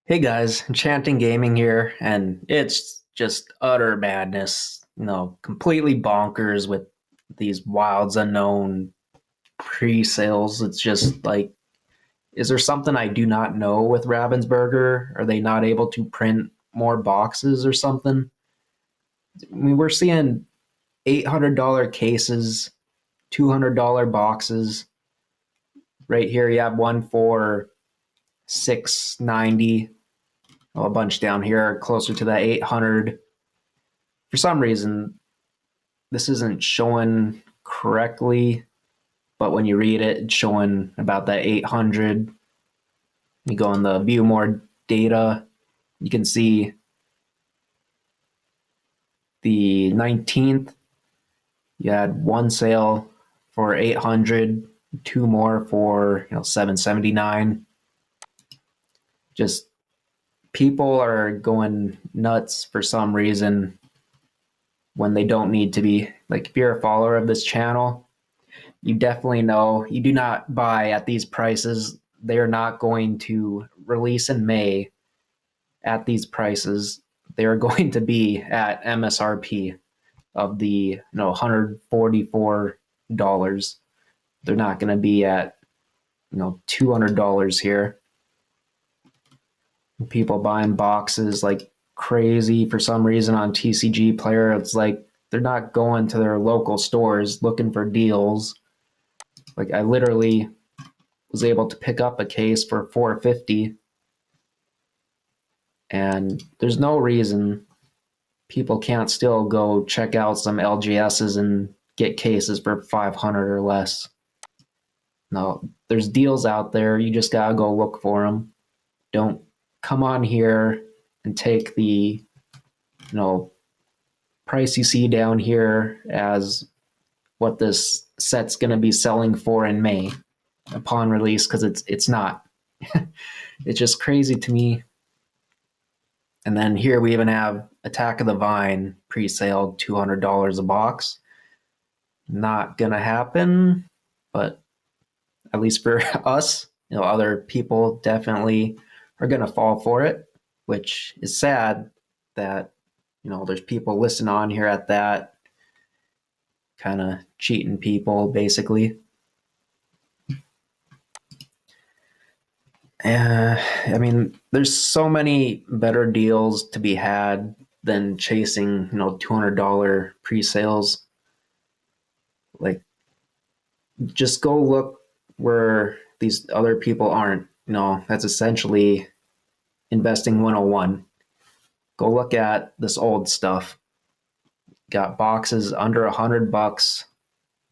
Hey guys, Enchanting Gaming here, and it's just utter madness. Completely bonkers with these wilds unknown pre-sales. It's just like, is there something I do not know with Ravensburger? Are they not able to print more boxes or something? I mean, we're seeing $800 cases, $200 boxes. Right here, you have one for 690. A bunch down here closer to that 800. For some reason, this isn't showing correctly, but when you read it, it's showing about that 800. You go in the view more data, you can see the 19th, you had one sale for 800, two more for 779. Just people are going nuts for some reason when they don't need to be. Like, if you're a follower of this channel, you definitely know you do not buy at these prices. They are not going to release in May at these prices. They are going to be at MSRP of the $144. They're not going to be at $200 here. People buying boxes like crazy for some reason on TCG Player. It's like they're not going to their local stores looking for deals. Like, I literally was able to pick up a case for 450, and there's no reason people can't still go check out some LGSs and get cases for 500 or less. No, there's deals out there. You just gotta go look for them. Don't come on here and take the price you see down here as what this set's going to be selling for in May upon release, because it's not. It's just crazy to me. And then here we even have Attack of the Vine pre-sale, $200 a box. Not gonna happen, but at least for us, other people definitely are gonna fall for it, which is sad that there's people listening on here at that, kind of cheating people basically. I mean, there's so many better deals to be had than chasing, $200 pre-sales. Like, just go look where these other people aren't. That's essentially investing 101. Go look at this old stuff. Got boxes under $100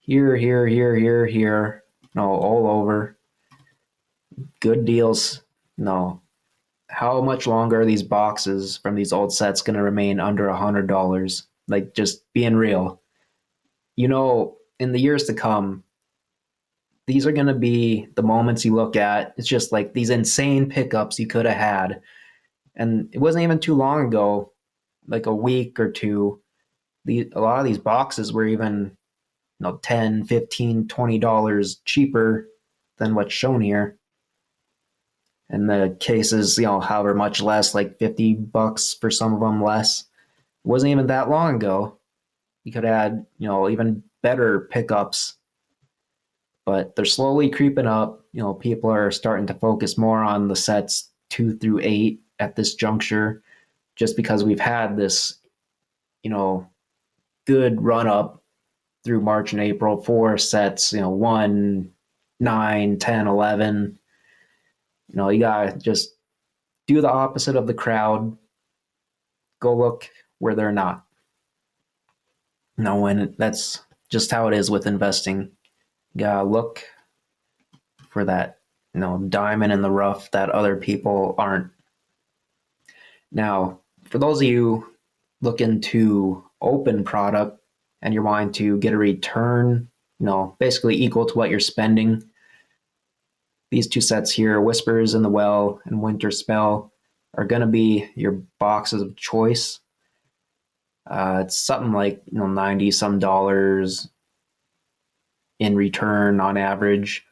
here, here, all over. Good deals. No, how much longer are these boxes from these old sets going to remain under $100? Like, just being real. In the years to come, these are going to be the moments you look at. It's just like these insane pickups you could have had. And it wasn't even too long ago, like a week or two, a lot of these boxes were even 10, 15, $20 cheaper than what's shown here. And the cases, however much less, like $50 for some of them less. It wasn't even that long ago. You could add, even better pickups, but they're slowly creeping up. People are starting to focus more on the sets 2 through 8 at this juncture, just because we've had this, good run up through March and April for sets, 1, 9, 10, 11. You gotta just do the opposite of the crowd. Go look where they're not. When that's just how it is with investing. You gotta look for that, diamond in the rough that other people aren't. Now, for those of you looking to open product and you're wanting to get a return, basically equal to what you're spending, these two sets here, Whispers in the Well and Winter Spell, are going to be your boxes of choice. It's something like 90 some dollars in return on average.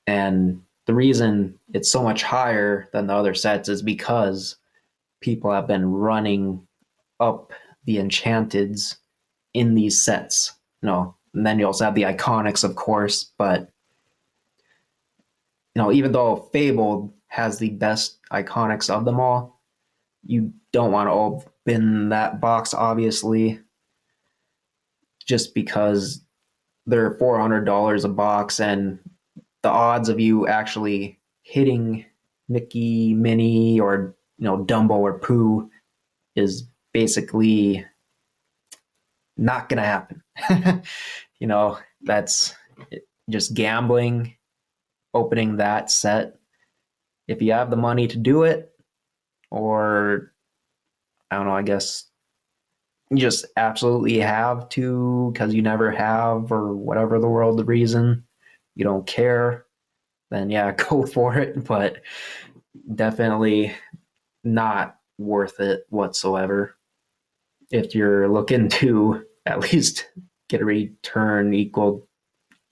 And the reason it's so much higher than the other sets is because people have been running up the enchanteds in these sets. And then you also have the iconics, of course, but even though Fabled has the best iconics of them all, you don't want to open that box, obviously, just because they're $400 a box, and the odds of you actually hitting Mickey, Minnie, or Dumbo or Pooh is basically not gonna happen. That's just gambling, opening that set. If you have the money to do it, or I don't know, I guess you just absolutely have to because you never have, or whatever the world the reason, you don't care, then yeah, go for it. But definitely not worth it whatsoever if you're looking to at least get a return equal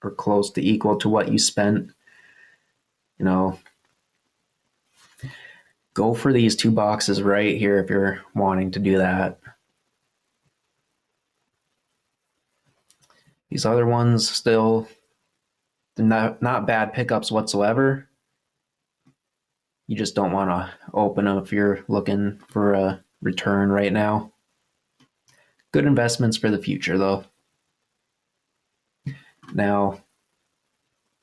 or close to equal to what you spent. You know, go for these two boxes right here if you're wanting to do that. These other ones still not bad pickups whatsoever. You just don't want to open them if you're looking for a return right now. Good investments for the future, though. Now,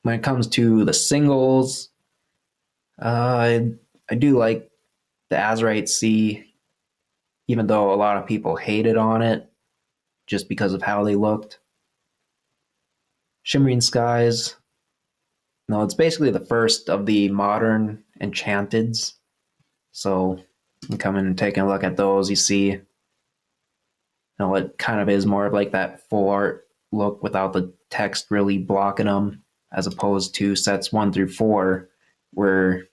when it comes to the singles, I do like the Azurite Sea, even though a lot of people hated on it just because of how they looked. Shimmering Skies, no, it's basically the first of the modern enchanteds. So, coming and taking a look at those, you see, it kind of is more of like that full art look without the text really blocking them, as opposed to sets 1 through 4, where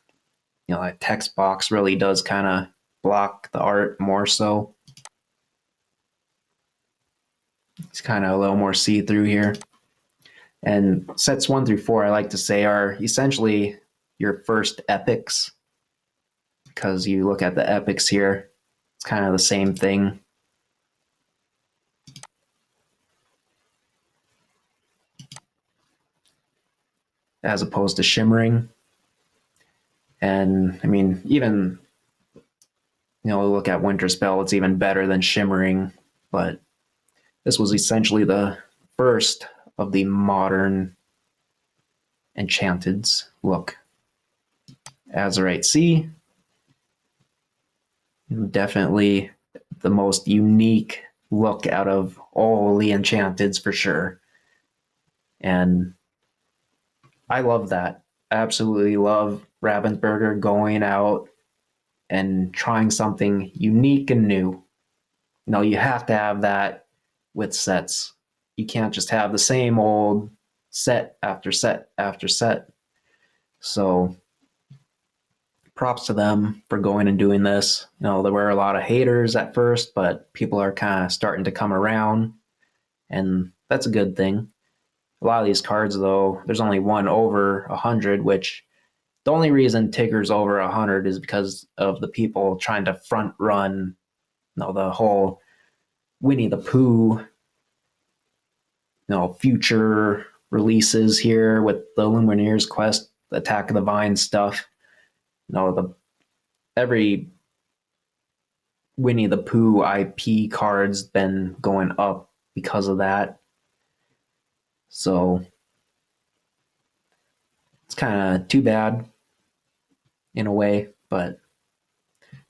that text box really does kind of block the art more so. It's kind of a little more see-through here. And sets 1 through 4, I like to say, are essentially your first epics, because you look at the epics here, it's kind of the same thing. As opposed to shimmering. And I mean, even look at Winter Spell, it's even better than shimmering, but this was essentially the first of the modern enchanteds look. Azurite Sea, definitely the most unique look out of all the enchanteds for sure. And I love that. I absolutely love Ravensburger going out and trying something unique and new. You have to have that with sets. You can't just have the same old set after set after set. So props to them for going and doing this. There were a lot of haters at first, but people are kind of starting to come around, and that's a good thing. A lot of these cards, though, there's only one over 100, which the only reason Tigger's over 100 is because of the people trying to front run, the whole Winnie the Pooh, future releases here with the Lumineers Quest, Attack of the Vine stuff. Every Winnie the Pooh IP card's been going up because of that. So it's kind of too bad in a way, but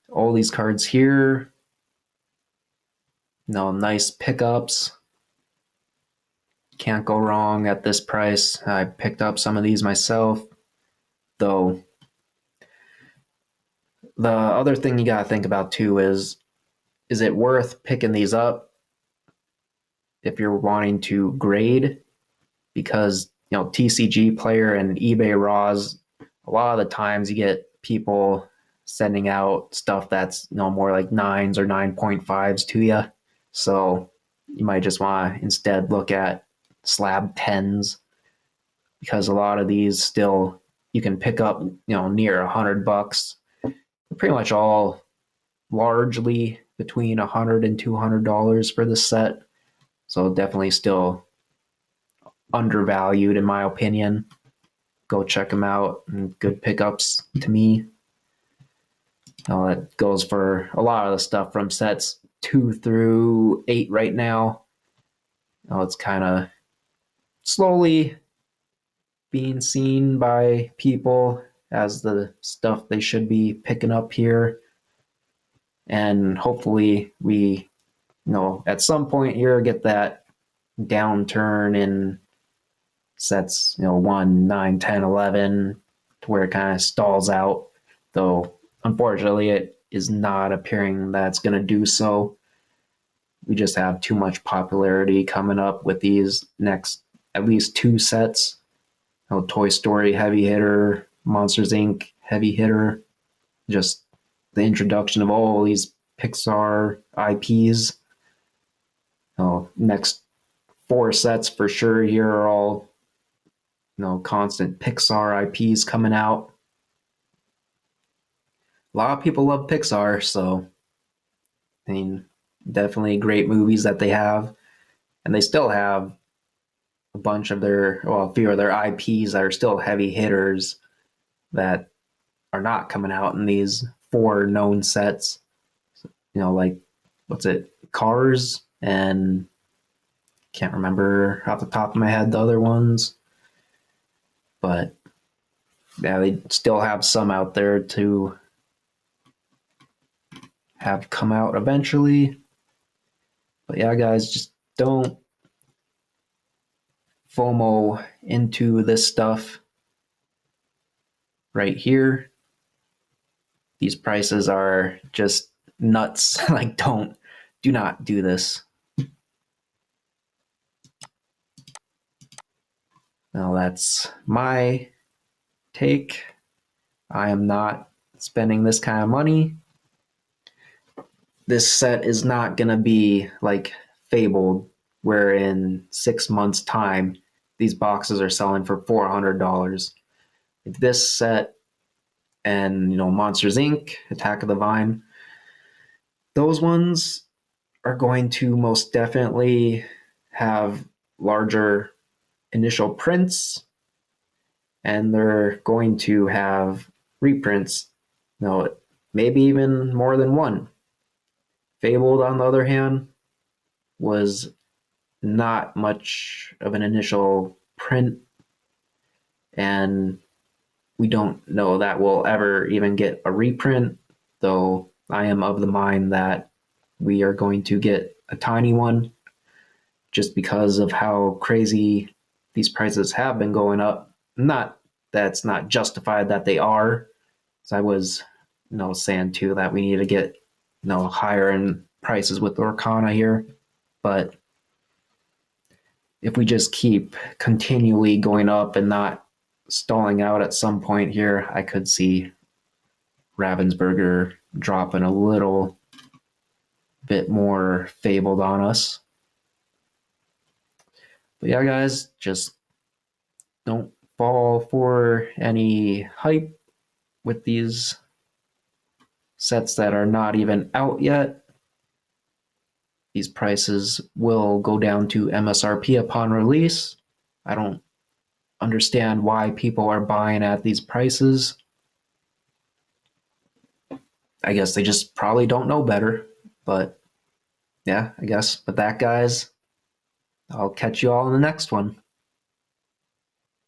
all these cards here, nice pickups. Can't go wrong at this price. I picked up some of these myself, though. The other thing you got to think about too is it worth picking these up if you're wanting to grade? Because TCG Player and eBay Raws, a lot of the times you get people sending out stuff that's more like 9s or 9.5s to you. So you might just want to instead look at slab 10s, because a lot of these still, you can pick up, near $100. Pretty much all largely between $100 and $200 for the set. So definitely still undervalued in my opinion. Go check them out. And good pickups to me. That goes for a lot of the stuff from sets 2 through 8 right now. It's kind of slowly being seen by people as the stuff they should be picking up here. And hopefully we, at some point here get that downturn in sets, 1, 9, 10, 11, to where it kind of stalls out. Though, unfortunately, it is not appearing that it's going to do so. We just have too much popularity coming up with these next at least 2 sets. Toy Story heavy hitter, Monsters Inc. heavy hitter, just the introduction of all these Pixar IPs. Next 4 sets for sure here are all constant Pixar IPs coming out. A lot of people love Pixar, so I mean, definitely great movies that they have, and they still have a few of their IPs that are still heavy hitters that are not coming out in these 4 known sets. Like what's it, Cars, and can't remember off the top of my head the other ones, but yeah, they still have some out there to have come out eventually. But yeah, guys, just don't FOMO into this stuff right here. These prices are just nuts. Like, do not do this. Now, that's my take. I am not spending this kind of money. This set is not going to be like Fabled, where in 6 months' time, these boxes are selling for $400. This set and, Monsters Inc., Attack of the Vine, those ones are going to most definitely have larger initial prints, and they're going to have reprints, maybe even more than one. Fabled, on the other hand, was not much of an initial print, and we don't know that we'll ever even get a reprint, though I am of the mind that we are going to get a tiny one just because of how crazy these prices have been going up. Not that it's not justified that they are. So I was, saying too that we need to get, higher in prices with Lorcana here. But if we just keep continually going up and not stalling out at some point here, I could see Ravensburger dropping a little bit more Fabled on us. But yeah, guys, just don't fall for any hype with these sets that are not even out yet. These prices will go down to MSRP upon release. I don't understand why people are buying at these prices. I guess they just probably don't know better. But yeah, I guess with that, guys, I'll catch you all in the next one.